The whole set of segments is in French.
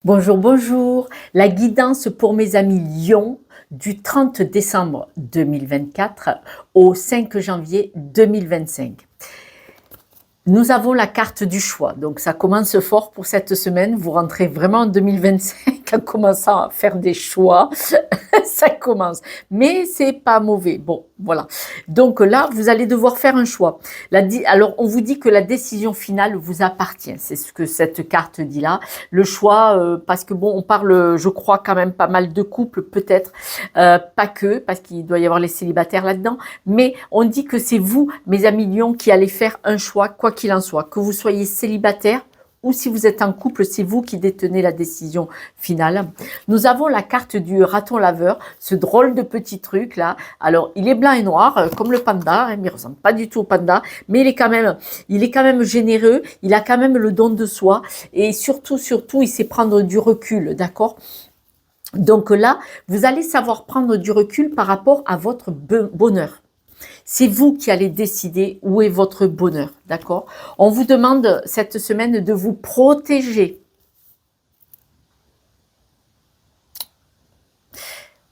Bonjour, bonjour. La guidance pour mes amis Lion du 30 décembre 2024 au 5 janvier 2025. Nous avons la carte du choix, donc ça commence fort pour cette semaine. Vous rentrez vraiment en 2025 en commençant à faire des choix. Ça commence, mais c'est pas mauvais. Bon, voilà. Donc là, vous allez devoir faire un choix. Alors, on vous dit que la décision finale vous appartient. C'est ce que cette carte dit là. Le choix, parce que bon, on parle, je crois, quand même pas mal de couples, peut-être, pas que, parce qu'il doit y avoir les célibataires là-dedans, mais on dit que c'est vous, mes amis Lions, qui allez faire un choix, quoi qu'il en soit. Que vous soyez célibataire, ou si vous êtes en couple, c'est vous qui détenez la décision finale. Nous avons la carte du raton laveur, ce drôle de petit truc là. Alors, il est blanc et noir, comme le panda, hein, mais il ressemble pas du tout au panda, mais il est quand même généreux, il a quand même le don de soi, et surtout, il sait prendre du recul, d'accord? Donc là, vous allez savoir prendre du recul par rapport à votre bonheur. C'est vous qui allez décider où est votre bonheur, d'accord? On vous demande cette semaine de vous protéger.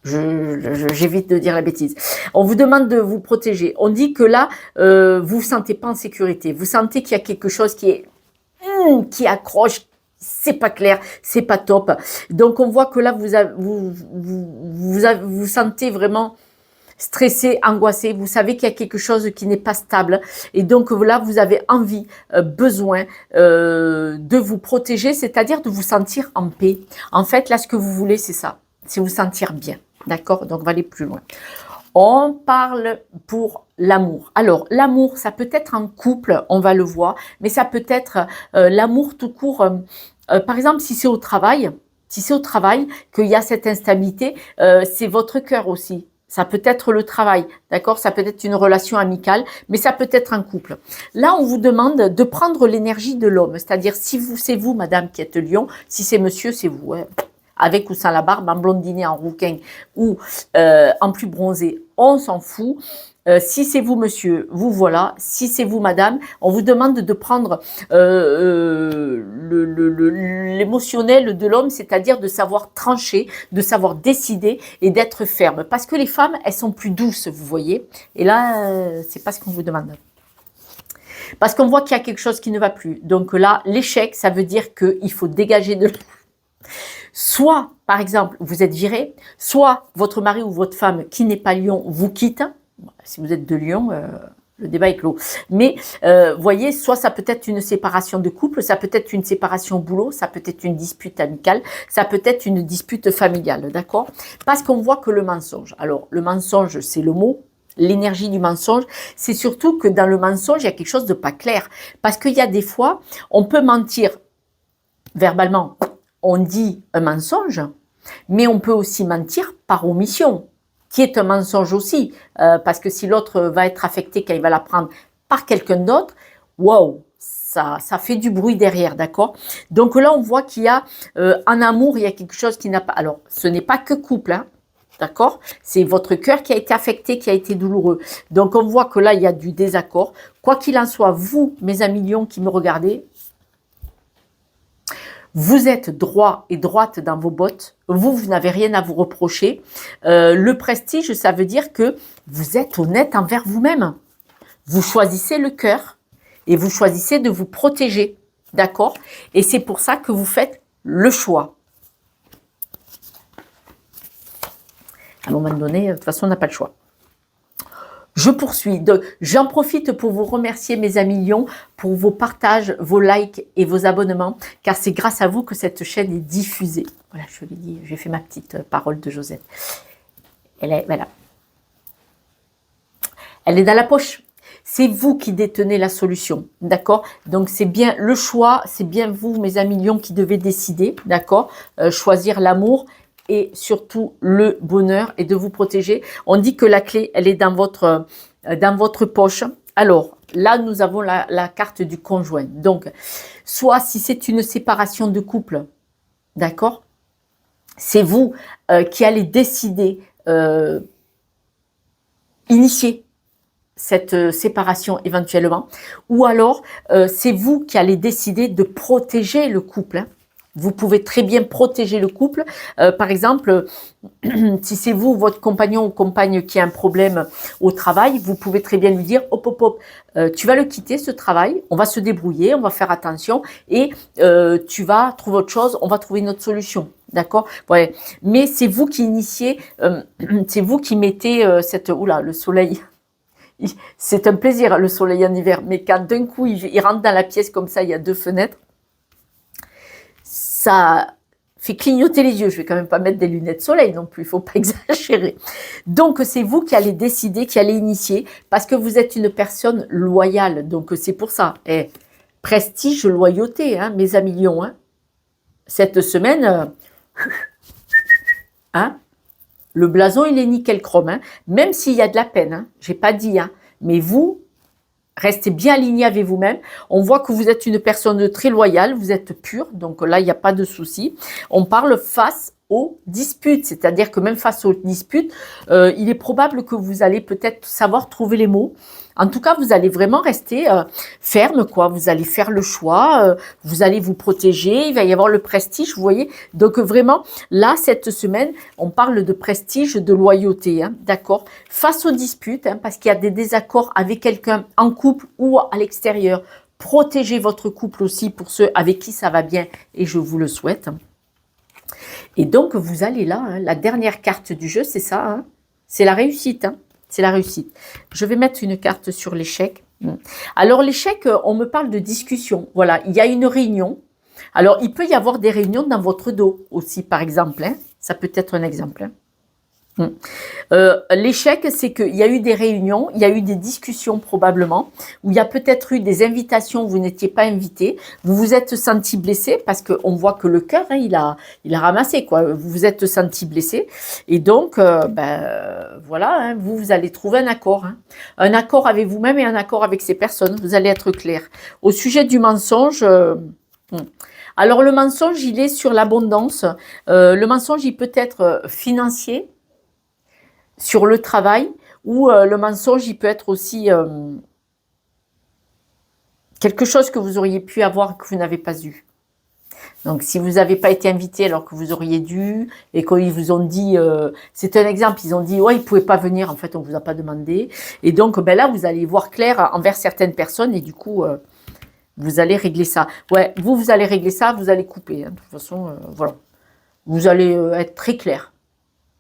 J'évite de dire la bêtise. On vous demande de vous protéger. On dit que là, vous vous sentez pas en sécurité. Vous sentez qu'il y a quelque chose qui accroche. C'est pas clair, c'est pas top. Donc on voit que là, vous sentez vraiment stressé, angoissé, vous savez qu'il y a quelque chose qui n'est pas stable et donc là vous avez envie, besoin de vous protéger, c'est-à-dire de vous sentir en paix. En fait là ce que vous voulez c'est ça, c'est vous sentir bien, d'accord? Donc on va aller plus loin. On parle pour l'amour. Alors l'amour ça peut être en couple, on va le voir, mais ça peut être l'amour tout court, par exemple si c'est au travail, qu'il y a cette instabilité, c'est votre cœur aussi. Ça peut être le travail, d'accord? Ça peut être une relation amicale, mais ça peut être un couple. Là, on vous demande de prendre l'énergie de l'homme, c'est-à-dire si c'est vous, madame, qui êtes lion, si c'est monsieur, c'est vous, hein. Avec ou sans la barbe, en blondiné, en rouquin ou en plus bronzé, on s'en fout. Si c'est vous, monsieur, vous voilà. Si c'est vous, madame, on vous demande de prendre l'émotionnel de l'homme, c'est-à-dire de savoir trancher, de savoir décider et d'être ferme. Parce que les femmes, elles sont plus douces, vous voyez. Et là, c'est pas ce qu'on vous demande. Parce qu'on voit qu'il y a quelque chose qui ne va plus. Donc là, l'échec, ça veut dire qu'il faut dégager de... Soit, par exemple, vous êtes viré, soit votre mari ou votre femme qui n'est pas lion vous quitte. Si vous êtes de Lion, le débat est clos. Mais, voyez, soit ça peut être une séparation de couple, ça peut être une séparation au boulot, ça peut être une dispute amicale, ça peut être une dispute familiale, d'accord? Parce qu'on voit que le mensonge, alors le mensonge, c'est le mot, l'énergie du mensonge, c'est surtout que dans le mensonge, il y a quelque chose de pas clair. Parce qu'il y a des fois, on peut mentir verbalement, on dit un mensonge, mais on peut aussi mentir par omission, qui est un mensonge aussi, parce que si l'autre va être affecté quand il va l'apprendre par quelqu'un d'autre, waouh, ça fait du bruit derrière, d'accord? Donc là, on voit qu'il y a, en amour, il y a quelque chose qui n'a pas... Alors, ce n'est pas que couple, hein, d'accord? C'est votre cœur qui a été affecté, qui a été douloureux. Donc, on voit que là, il y a du désaccord. Quoi qu'il en soit, vous, mes amis lions qui me regardez, vous êtes droit et droite dans vos bottes, vous n'avez rien à vous reprocher. Le prestige, ça veut dire que vous êtes honnête envers vous-même. Vous choisissez le cœur et vous choisissez de vous protéger, d'accord? Et c'est pour ça que vous faites le choix. À un moment donné, de toute façon, on n'a pas le choix. Je poursuis. J'en profite pour vous remercier, mes amis Lions, pour vos partages, vos likes et vos abonnements, car c'est grâce à vous que cette chaîne est diffusée. Voilà, je l'ai dit, j'ai fait ma petite parole de Josette. Voilà. Elle est dans la poche. C'est vous qui détenez la solution, d'accord? Donc c'est bien le choix, c'est bien vous, mes amis Lions, qui devez décider, d'accord? Choisir l'amour et surtout le bonheur et de vous protéger. On dit que la clé, elle est dans votre poche. Alors, là, nous avons la carte du conjoint. Donc, soit si c'est une séparation de couple, d'accord, c'est vous qui allez décider, initier cette séparation éventuellement, ou alors c'est vous qui allez décider de protéger le couple, hein. Vous pouvez très bien protéger le couple. Par exemple, si c'est vous, votre compagnon ou compagne qui a un problème au travail, vous pouvez très bien lui dire hop, hop, hop, tu vas le quitter ce travail, on va se débrouiller, on va faire attention et tu vas trouver autre chose, on va trouver une autre solution. D'accord? Ouais. Mais c'est vous qui initiez, c'est vous qui mettez cette... Oula, le soleil. C'est un plaisir le soleil en hiver, mais quand d'un coup il rentre dans la pièce comme ça, il y a 2 fenêtres, ça fait clignoter les yeux. Je vais quand même pas mettre des lunettes soleil non plus, il faut pas exagérer. Donc c'est vous qui allez décider, qui allez initier, parce que vous êtes une personne loyale. Donc c'est pour ça. Et prestige, loyauté, hein, mes amis lions. Hein. Cette semaine, hein, le blason il est nickel chrome, hein, même s'il y a de la peine. Hein, j'ai pas dit, hein, mais vous restez bien aligné avec vous-même. On voit que vous êtes une personne très loyale, vous êtes pure, donc là, il n'y a pas de souci. On parle face aux disputes, c'est-à-dire que même face aux disputes, il est probable que vous allez peut-être savoir trouver les mots. En tout cas, vous allez vraiment rester ferme, quoi. Vous allez faire le choix, vous allez vous protéger, il va y avoir le prestige, vous voyez. Donc vraiment, là, cette semaine, on parle de prestige, de loyauté, hein, d'accord. Face aux disputes, hein, parce qu'il y a des désaccords avec quelqu'un en couple ou à l'extérieur. Protégez votre couple aussi pour ceux avec qui ça va bien et je vous le souhaite. Et donc, vous allez là, hein, la dernière carte du jeu, c'est ça, hein, c'est la réussite, hein. C'est la réussite. Je vais mettre une carte sur l'échec. Alors, l'échec, on me parle de discussion. Voilà, il y a une réunion. Alors, il peut y avoir des réunions dans votre dos aussi, par exemple. Hein. Ça peut être un exemple. Hein. L'échec, c'est qu'il y a eu des réunions, il y a eu des discussions probablement, où il y a peut-être eu des invitations où vous n'étiez pas invité, vous vous êtes senti blessé, parce qu'on voit que le cœur, hein, il a ramassé, quoi. Vous vous êtes senti blessé, et donc, voilà, hein, vous allez trouver un accord. Hein. Un accord avec vous-même et un accord avec ces personnes, vous allez être clair. Au sujet du mensonge... Alors, le mensonge, il est sur l'abondance. Le mensonge, il peut être financier, sur le travail, ou le mensonge, il peut être aussi quelque chose que vous auriez pu avoir que vous n'avez pas eu. Donc, si vous n'avez pas été invité alors que vous auriez dû, et qu'ils vous ont dit, c'est un exemple, ils ont dit, ouais, ils ne pouvaient pas venir, en fait, on ne vous a pas demandé. Et donc, ben là, vous allez voir clair envers certaines personnes, et du coup, vous allez régler ça. Ouais, vous allez régler ça, vous allez couper. Hein. De toute façon, voilà. Vous allez être très clair.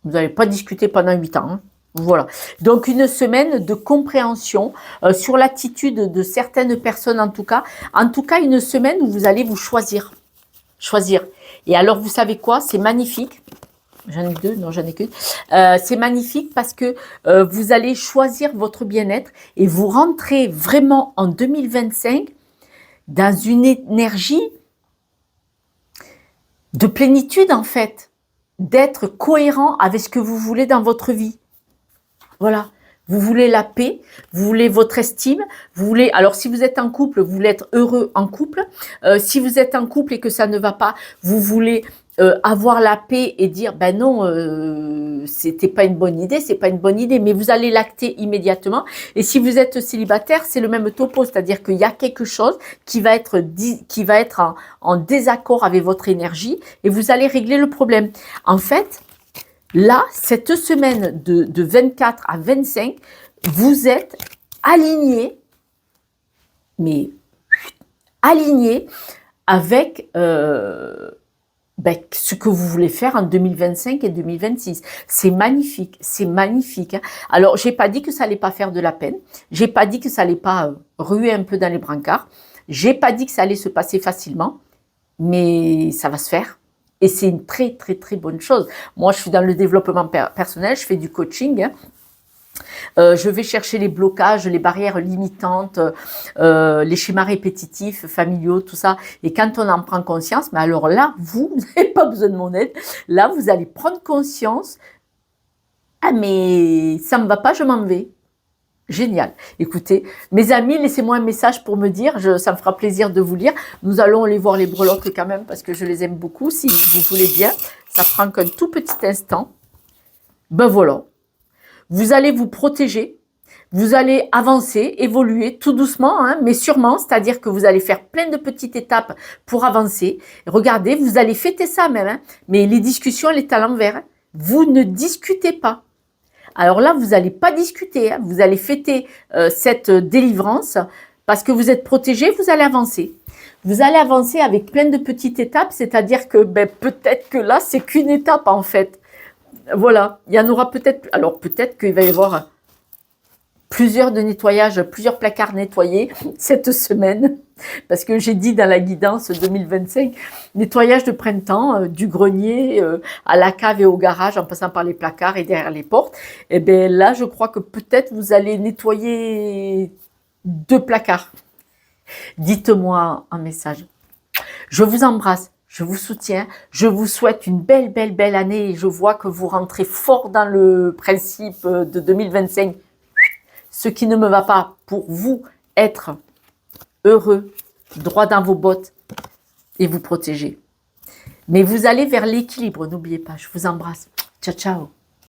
Vous n'allez pas discuter pendant 8 ans. Hein. Voilà. Donc, une semaine de compréhension sur l'attitude de certaines personnes, en tout cas. En tout cas, une semaine où vous allez vous choisir. Choisir. Et alors, vous savez quoi? C'est magnifique. J'en ai 2, non, j'en ai qu'une. C'est magnifique parce que vous allez choisir votre bien-être et vous rentrez vraiment en 2025 dans une énergie de plénitude, en fait. D'être cohérent avec ce que vous voulez dans votre vie. Voilà. Vous voulez la paix, vous voulez votre estime, vous voulez... Alors, si vous êtes en couple, vous voulez être heureux en couple. Si vous êtes en couple et que ça ne va pas, vous voulez avoir la paix et dire, ben non, c'était pas une bonne idée, c'est pas une bonne idée, mais vous allez l'acter immédiatement. Et si vous êtes célibataire, c'est le même topo, c'est-à-dire qu'il y a quelque chose qui va être en désaccord avec votre énergie et vous allez régler le problème. En fait, là, cette semaine de 24 à 25, vous êtes alignés, mais alignés avec ce que vous voulez faire en 2025 et 2026. C'est magnifique, c'est magnifique. Hein. Alors, j'ai pas dit que ça allait pas faire de la peine. J'ai pas dit que ça allait pas ruer un peu dans les brancards. J'ai pas dit que ça allait se passer facilement, mais ça va se faire. Et c'est une très, très, très bonne chose. Moi, je suis dans le développement personnel, je fais du coaching. Hein. Je vais chercher les blocages, les barrières limitantes, les schémas répétitifs, familiaux, tout ça. Et quand on en prend conscience, mais alors là, vous n'avez pas besoin de mon aide. Là, vous allez prendre conscience. Ah, mais ça ne me va pas, je m'en vais. Génial. Écoutez, mes amis, laissez-moi un message pour me dire, ça me fera plaisir de vous lire. Nous allons aller voir les breloques quand même parce que je les aime beaucoup. Si vous voulez bien, ça prend qu'un tout petit instant. Ben voilà. Vous allez vous protéger. Vous allez avancer, évoluer tout doucement, hein, mais sûrement, c'est-à-dire que vous allez faire plein de petites étapes pour avancer. Regardez, vous allez fêter ça même, hein, mais les discussions, elles sont à l'envers. Hein. Vous ne discutez pas. Alors là, vous n'allez pas discuter, hein, vous allez fêter cette délivrance parce que vous êtes protégé, vous allez avancer. Vous allez avancer avec plein de petites étapes, c'est-à-dire que peut-être que là, c'est qu'une étape en fait. Voilà, il y en aura peut-être, alors peut-être qu'il va y avoir plusieurs placards nettoyés cette semaine, parce que j'ai dit dans la guidance 2025, nettoyage de printemps, du grenier à la cave et au garage, en passant par les placards et derrière les portes. Et bien là, je crois que peut-être vous allez nettoyer 2 placards. Dites-moi un message. Je vous embrasse. Je vous soutiens, je vous souhaite une belle année et je vois que vous rentrez fort dans le principe de 2025. Ce qui ne me va pas pour vous être heureux, droit dans vos bottes et vous protéger. Mais vous allez vers l'équilibre, n'oubliez pas. Je vous embrasse. Ciao, ciao.